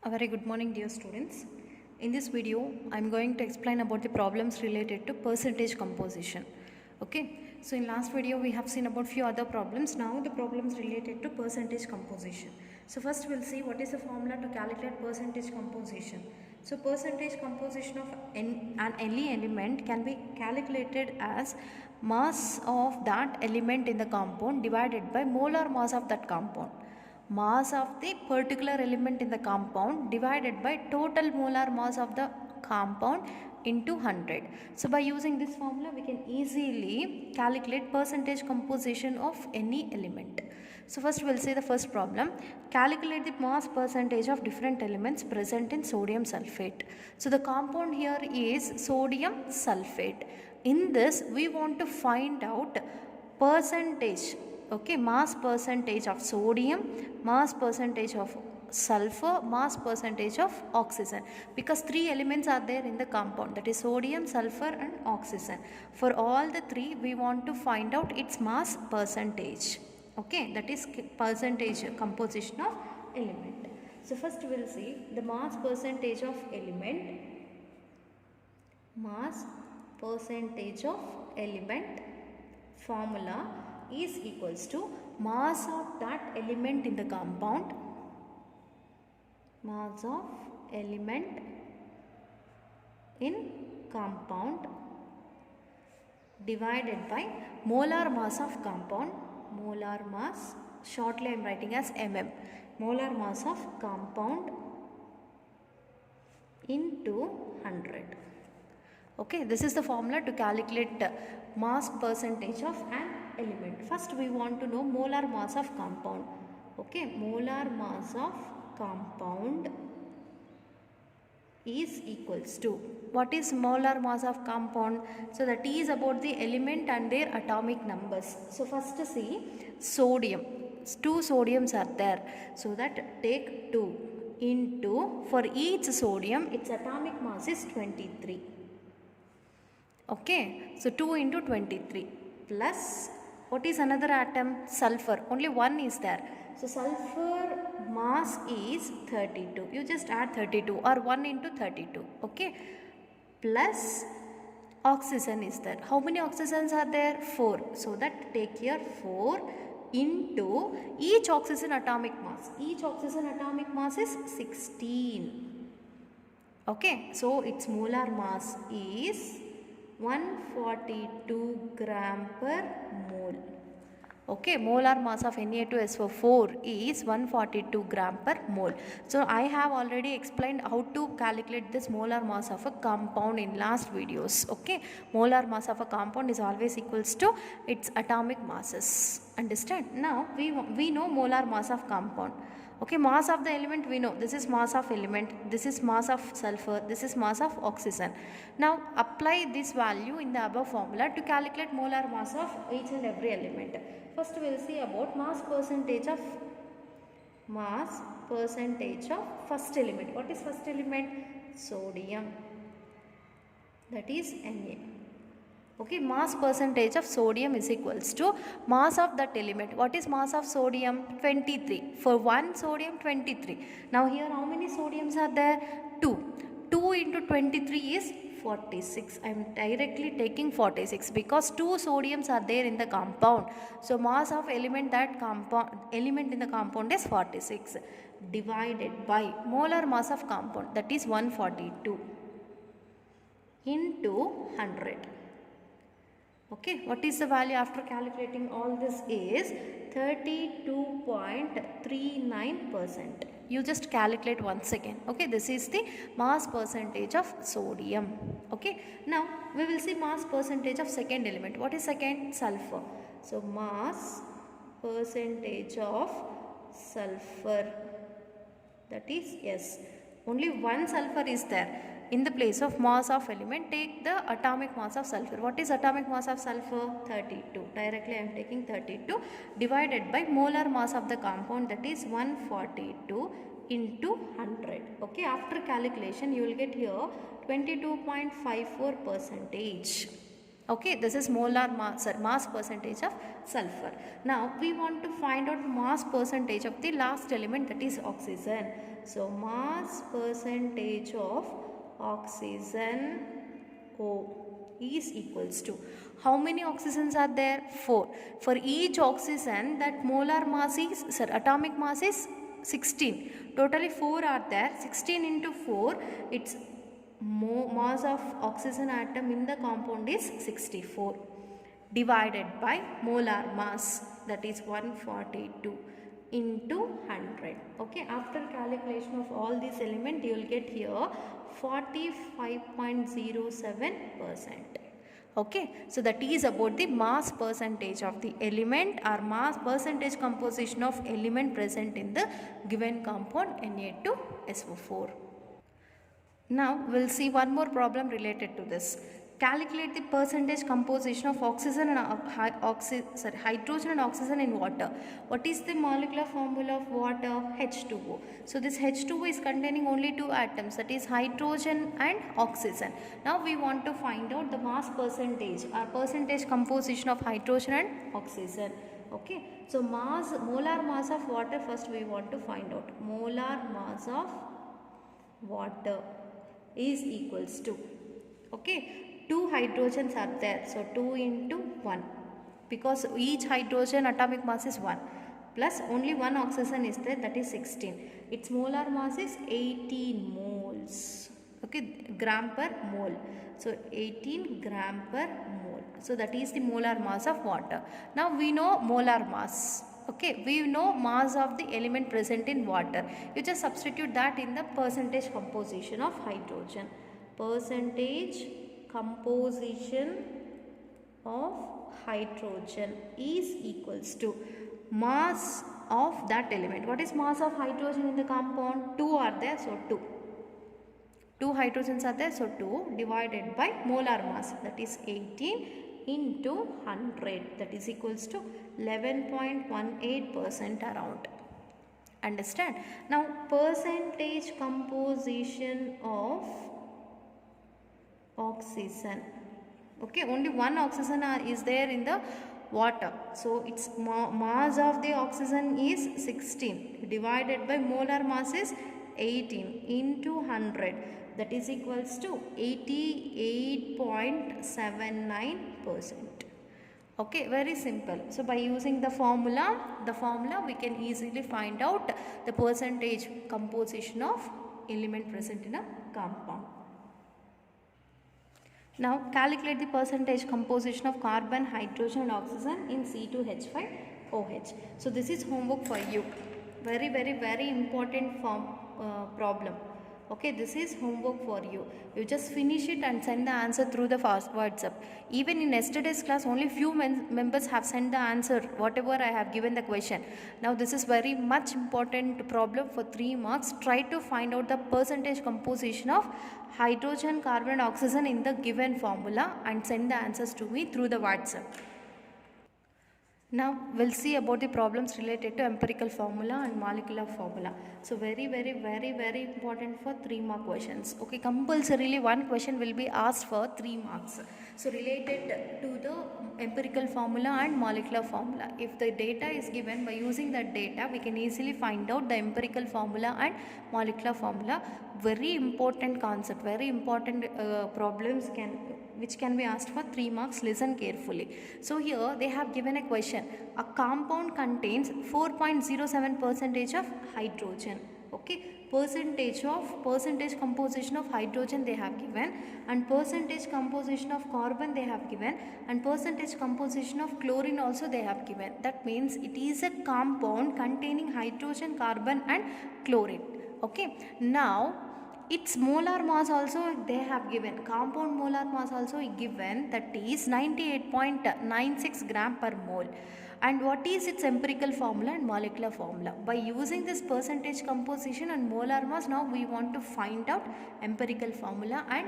A very good morning, dear students. In this video, I am going to explain about the problems related to percentage composition. Okay, so in last video we have seen about few other problems. Now the problems related to percentage composition. So first we'll see what is the formula to calculate percentage composition. So percentage composition of an any element can be calculated as mass of that element in the compound divided by molar mass of that compound. Mass of the particular element in the compound divided by total molar mass of the compound into 100. So by using this formula we can easily calculate percentage composition of any element. So first we'll see the first problem. Calculate the mass percentage of different elements present in sodium sulfate. So the compound here is sodium sulfate. In this we want to find out percentage, okay, mass percentage of sodium, mass percentage of sulfur, mass percentage of oxygen, because three elements are there in the compound, that is sodium, sulfur and oxygen. For all the three we want to find out its mass percentage, okay, that is percentage composition of element. So first we will see the mass percentage of element. Mass percentage of element formula is equals to mass of that element in the compound, mass of element in compound divided by molar mass of compound, molar mass, shortly I am writing as mm, molar mass of compound into 100. Okay, this is the formula to calculate mass percentage of an element. First we want to know molar mass of compound. Okay, molar mass of compound is equals to, what is molar mass of compound? So that is about the element and their atomic numbers. So first see sodium, two sodiums are there, so that take 2 into, for each sodium its atomic mass is 23. Okay, so 2 into 23 plus, what is another atom? Sulfur, only one is there. So sulfur mass is 32. You just add 32 or 1 into 32. Okay, plus oxygen is there. How many oxygens are there? 4. So that take here 4 into each oxygen atomic mass. Each oxygen atomic mass is 16. Okay, so its molar mass is 142 gram per mole. Okay, molar mass of Na2SO4 is 142 gram per mole. So I have already explained how to calculate this molar mass of a compound in last videos. Okay, molar mass of a compound is always equals to its atomic masses. Understand? Now we know molar mass of compound. Okay, mass of the element we know, this is mass of element, this is mass of sulfur, this is mass of oxygen. Now apply this value in the above formula to calculate molar mass of each and every element. First we will see about mass percentage of first element. What is first element? Sodium, that is Na. Okay, mass percentage of sodium is equals to mass of that element. What is mass of sodium? 23. For one sodium, 23. Now here how many sodiums are there? 2. 2 into 23 is 46. I am directly taking 46 because 2 sodiums are there in the compound. So mass of element in the compound is 46 divided by molar mass of compound, that is 142 into 100. Okay, what is the value after calculating all this is 32.39%. You just calculate once again. Okay, this is the mass percentage of sodium. Okay, now we will see mass percentage of second element. What is second? Sulfur. So mass percentage of sulfur, that is yes, only one sulfur is there. In the place of mass of element, take the atomic mass of sulfur. What is atomic mass of sulfur? 32. Directly I am taking 32 divided by molar mass of the compound, that is 142 into 100. Okay, after calculation you will get here 22.54%. Okay, this is molar mass percentage of sulfur. Now we want to find out mass percentage of the last element, that is oxygen. So mass percentage of oxygen O is equals to, how many oxygens are there? 4. For each oxygen, that molar mass is, atomic mass is 16. Totally 4 are there. 16 into 4, its mass of oxygen atom in the compound is 64, divided by molar mass, that is 142 into 100. Okay, after calculation of all these elements, you will get here 45.07%. Okay, so that is about the mass percentage of the element or mass percentage composition of element present in the given compound Na2SO4. Now we'll see one more problem related to this. Calculate the percentage composition of oxygen and hydrogen and oxygen in water. What is the molecular formula of water? H2O. So this H2O is containing only 2 atoms, that is hydrogen and oxygen. Now we want to find out the mass percentage or percentage composition of hydrogen and oxygen. Okay, so molar mass of water first we want to find out. Molar mass of water is equals to, okay, 2 hydrogens are there, so 2 into 1, because each hydrogen atomic mass is 1, plus only 1 oxygen is there, that is 16. Its molar mass is 18 moles, okay, gram per mole. So 18 gram per mole. So that is the molar mass of water. Now we know molar mass. Okay, we know mass of the element present in water. You just substitute that in the percentage composition of hydrogen. Percentage composition of hydrogen is equals to mass of that element. What is mass of hydrogen in the compound? 2 are there, so 2. 2 hydrogens are there, so 2 divided by molar mass, that is 18 into 100, that is equals to 11.18% around. Understand? Now percentage composition of oxygen. Okay, only 1 oxygen is there in the water, so its mass of the oxygen is 16 divided by molar mass is 18 into 100, that is equals to 88.79%. Okay, very simple. So by using the formula we can easily find out the percentage composition of element present in a compound. Now calculate the percentage composition of carbon, hydrogen and oxygen in C2H5OH. So this is homework for you. Very important problem. Okay, this is homework for you. You just finish it and send the answer through the WhatsApp. Even in yesterday's class, only few members have sent the answer, whatever I have given the question. Now this is very much important problem for 3 marks. Try to find out the percentage composition of hydrogen, carbon and oxygen in the given formula and send the answers to me through the WhatsApp. Now we'll see about the problems related to empirical formula and molecular formula. So very important for 3 mark questions. Okay, compulsorily one question will be asked for 3 marks. So related to the empirical formula and molecular formula. If the data is given, by using that data we can easily find out the empirical formula and molecular formula. Very important concept, very important problems which can be asked for 3 marks. Listen carefully. So here they have given a question. A compound contains 4.07% of hydrogen. Okay, percentage composition of hydrogen they have given, and percentage composition of carbon they have given, and percentage composition of chlorine also they have given. That means it is a compound containing hydrogen, carbon and chlorine. Okay, now its molar mass also they have given, compound molar mass also given, that is 98.96 gram per mole. And what is its empirical formula and molecular formula? By using this percentage composition and molar mass, now we want to find out empirical formula and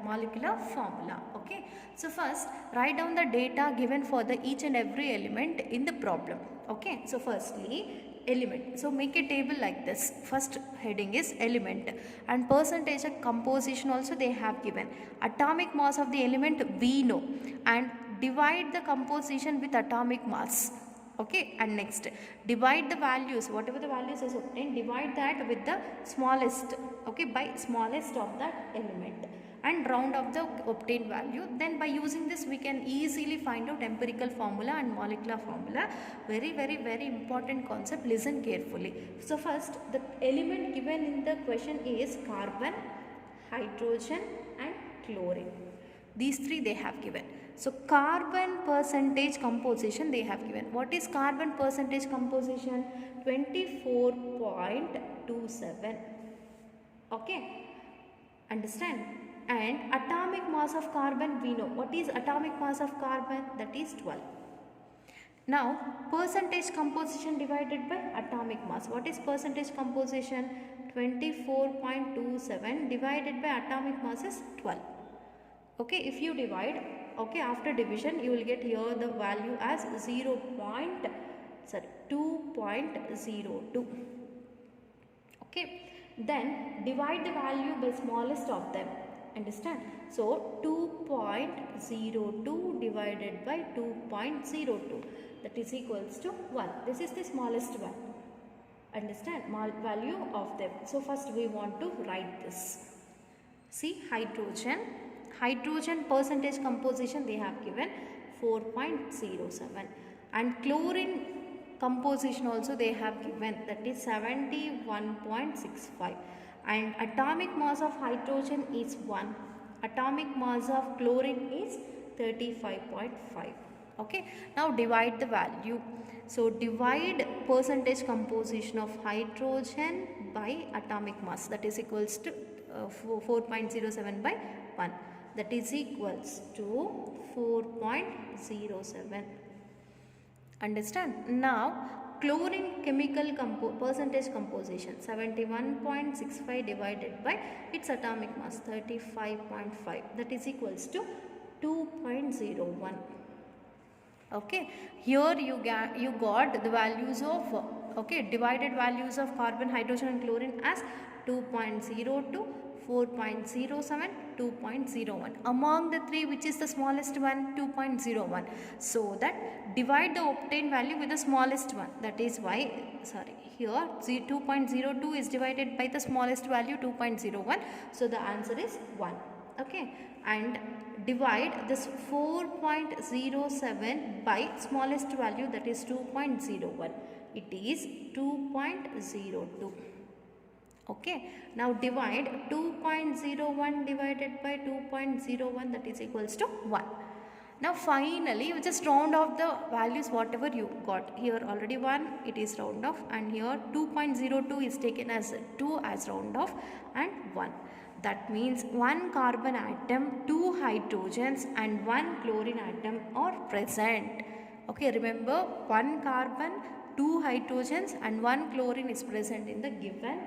molecular formula. Okay, so first write down the data given for the each and every element in the problem. Okay, so firstly element. So make a table like this. First heading is element, and percentage of composition also they have given. Atomic mass of the element we know, and divide the composition with atomic mass. Okay, and next divide the values, whatever the values is obtained, divide that with the smallest, okay, by smallest of that element, and round off the obtained value. Then by using this we can easily find out empirical formula and molecular formula. Very important concept, listen carefully. So first, the element given in the question is carbon, hydrogen and chlorine. These three they have given. So carbon percentage composition they have given. What is carbon percentage composition? 24.27. okay, understand? And atomic mass of carbon we know. What is atomic mass of carbon? That is 12. Now percentage composition divided by atomic mass. What is percentage composition? 24.27 divided by atomic mass is 12. Okay, if you divide, okay, after division you will get here the value as 2.02. okay, then divide the value by smallest of them, understand? So 2.02 divided by 2.02, that is equals to 1. This is the smallest one, understand, value of them. So first we want to write this. See, hydrogen percentage composition they have given 4.07, and chlorine composition also they have given, that is 71.65, and atomic mass of hydrogen is 1, atomic mass of chlorine is 35.5. okay, now divide the value. So divide percentage composition of hydrogen by atomic mass, that is equals to 4.07 by 1, that is equals to 4.07. understand? Now chlorine chemical percentage composition 71.65 divided by its atomic mass 35.5, that is equals to 2.01. okay, here you got the values of, okay, divided values of carbon, hydrogen and chlorine as 2.02, 4.07, 2.01. Among the three, which is the smallest one? 2.01. So that divide the obtained value with the smallest one. That is why, here 2.02 is divided by the smallest value 2.01. So the answer is 1. Okay, and divide this 4.07 by smallest value, that is 2.01. It is 2.02. okay, now divide 2.01 divided by 2.01, that is equals to 1. Now finally you just round off the values whatever you got. Here already 1, it is round off, and here 2.02 is taken as 2 as round off, and 1. That means 1 carbon atom, 2 hydrogens and 1 chlorine atom are present. Okay, remember 1 carbon, 2 hydrogens and 1 chlorine is present in the given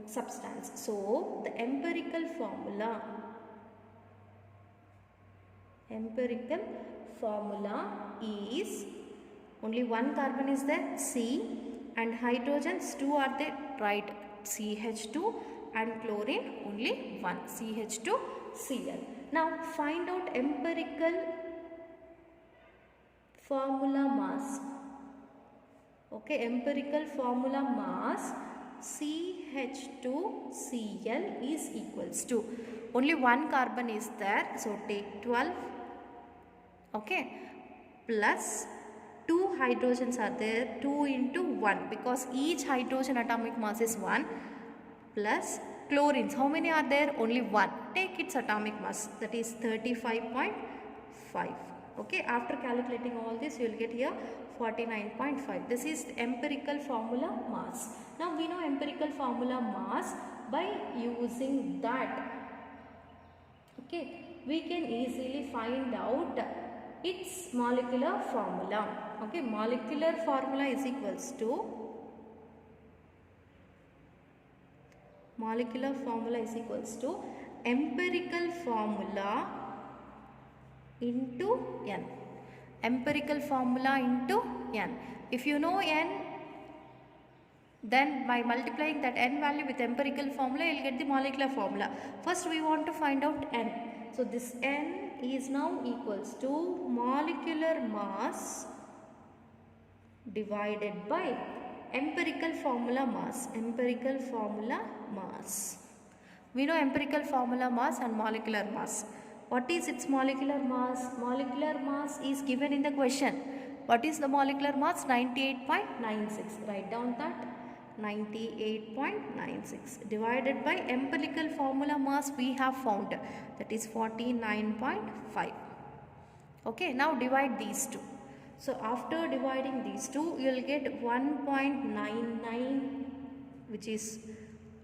substance. So the empirical formula is only 1 carbon is there, C, and hydrogens 2 are there, right, CH2, and chlorine only 1, CH2Cl. Now find out empirical formula mass. Okay, empirical formula mass CH2Cl is equals to, only 1 carbon is there, so take 12, okay, plus 2 hydrogens are there, 2 into 1, because each hydrogen atomic mass is 1, plus chlorines, how many are there? Only 1. Take its atomic mass, that is 35.5. okay, after calculating all this you will get here 49.5. This is the empirical formula mass. Now we know empirical formula mass by using that, okay, we can easily find out its molecular formula. Okay, molecular formula is equals to empirical formula into N. Empirical formula into N. If you know N, Then by multiplying that n value with empirical formula, you will get the molecular formula. First we want to find out n. So this n is now equals to molecular mass divided by empirical formula mass. Empirical formula mass. We know empirical formula mass and molecular mass. What is its molecular mass? Molecular mass is given in the question. What is the molecular mass? 98.96. Write down that. 98.96 divided by empirical formula mass we have found, that is 49.5. Okay, now divide these two. So after dividing these two, you will get 1.99, which is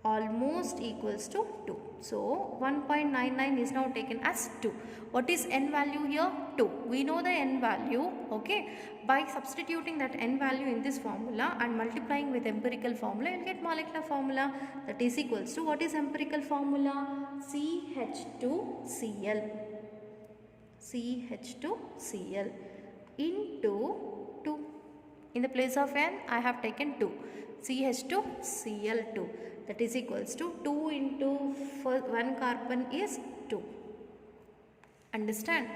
almost equals to 2. So 1.99 is now taken as 2. What is n value here? 2. We know the n value. Okay, by substituting that n value in this formula and multiplying with empirical formula, you will get molecular formula, that is equals to, what is empirical formula? CH2Cl. CH2Cl into 2. In the place of n, I have taken 2. CH2Cl2, that is equals to 2 into 1 carbon is 2. Understand?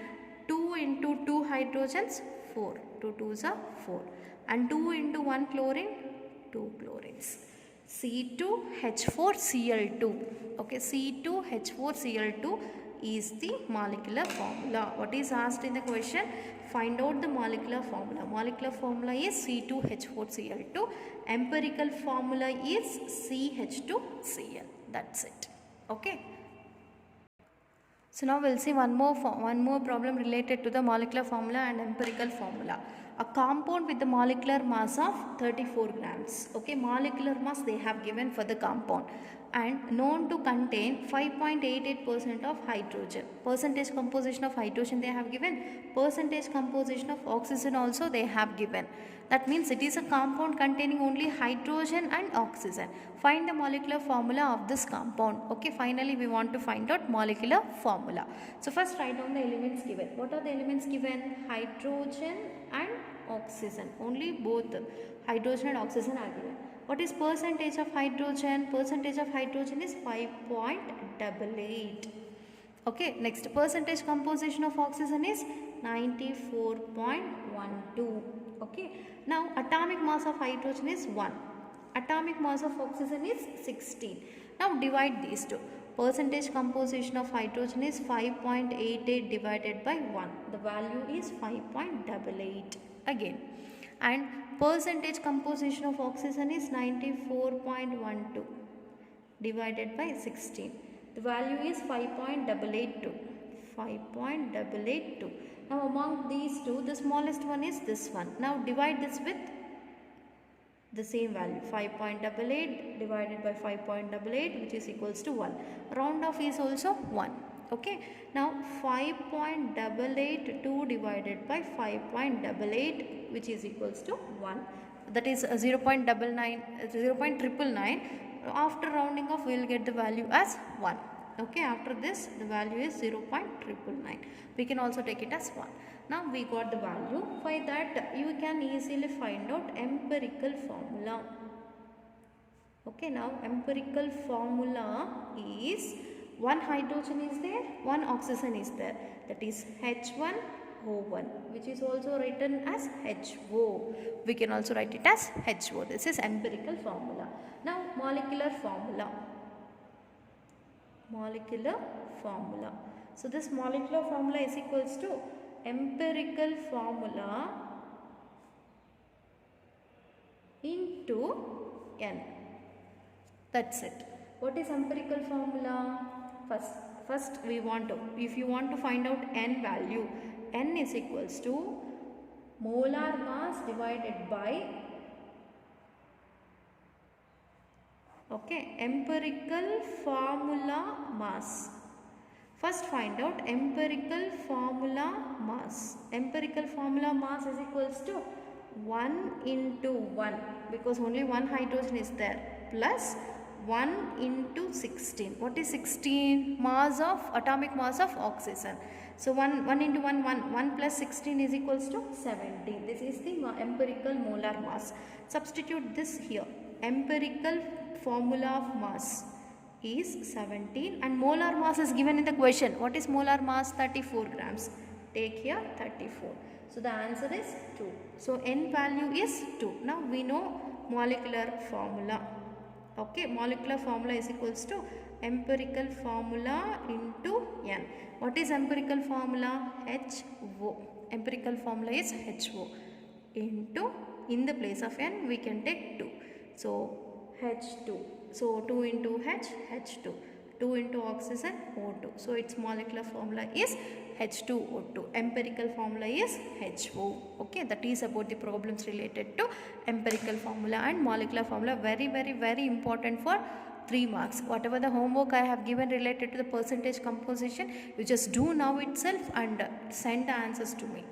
2 into 2 hydrogens, 4. 2 2s are 4. And 2 into 1 chlorine, 2 chlorines. C2H4Cl2. Okay, C2H4Cl2 is the molecular formula. What is asked in the question? Find out the molecular formula. Molecular formula is C2H4Cl2. Empirical formula is CH2Cl. That's it. Okay. So now we'll see one more problem related to the molecular formula and empirical formula. A compound with the molecular mass of 34 grams. Okay, molecular mass they have given for the compound and known to contain 5.88% of hydrogen. Percentage composition of hydrogen they have given. Percentage composition of oxygen also they have given. That means it is a compound containing only hydrogen and oxygen. Find the molecular formula of this compound. Okay, finally we want to find out molecular formula. So first write down the elements given. What are the elements given? Hydrogen and oxygen. Only both hydrogen and oxygen are given. What is percentage of hydrogen? Percentage of hydrogen is 5.88. Okay, next percentage composition of oxygen is 94.12. Okay, now atomic mass of hydrogen is 1. Atomic mass of oxygen is 16. Now divide these two. Percentage composition of hydrogen is 5.88 divided by 1. The value is 5.88 again. And percentage composition of oxygen is 94.12 divided by 16. The value is 5.882. 5.882. Now among these two, the smallest one is this one. Now divide this with the same value, 5.88 divided by 5.88, which is equals to 1. Round off is also 1. Okay. Now 5.882 divided by 5.88, which is equals to 1. That is 0.999. After rounding off, we will get the value as 1. Okay, after this the value is 0.999. We can also take it as 1. Now we got the value. By that you can easily find out empirical formula. Okay, now empirical formula is one hydrogen is there, one oxygen is there. That is H1O1, which is also written as HO. We can also write it as HO. This is empirical formula. Now molecular formula. Molecular formula. So this molecular formula is equals to empirical formula into N. That's it. What is empirical formula? First we want to, if you want to find out N value, N is equals to molar mass divided by, okay, empirical formula mass. First find out empirical formula mass. Empirical formula mass is equals to 1 into 1, because only one hydrogen is there, plus 1 into 16. What is 16? Mass of, atomic mass of oxygen. So 1 into 1, 1 plus 16 is equals to 17. This is the empirical molar mass. Substitute this here. empirical formula of mass is 17 and molar mass is given in the question. What is molar mass? 34 grams. Take here 34. So the answer is 2. So n value is 2. Now we know molecular formula. Okay, molecular formula is equals to empirical formula into n. What is empirical formula? HO. Empirical formula is HO into, in the place of n we can take 2. So H2. So 2 into H, H2. 2 into oxygen, O2. So its molecular formula is H2O2. Empirical formula is HO. Okay, that is about the problems related to empirical formula and molecular formula. Very, very, very important for 3 marks. Whatever the homework I have given related to the percentage composition, you just do now itself and send the answers to me.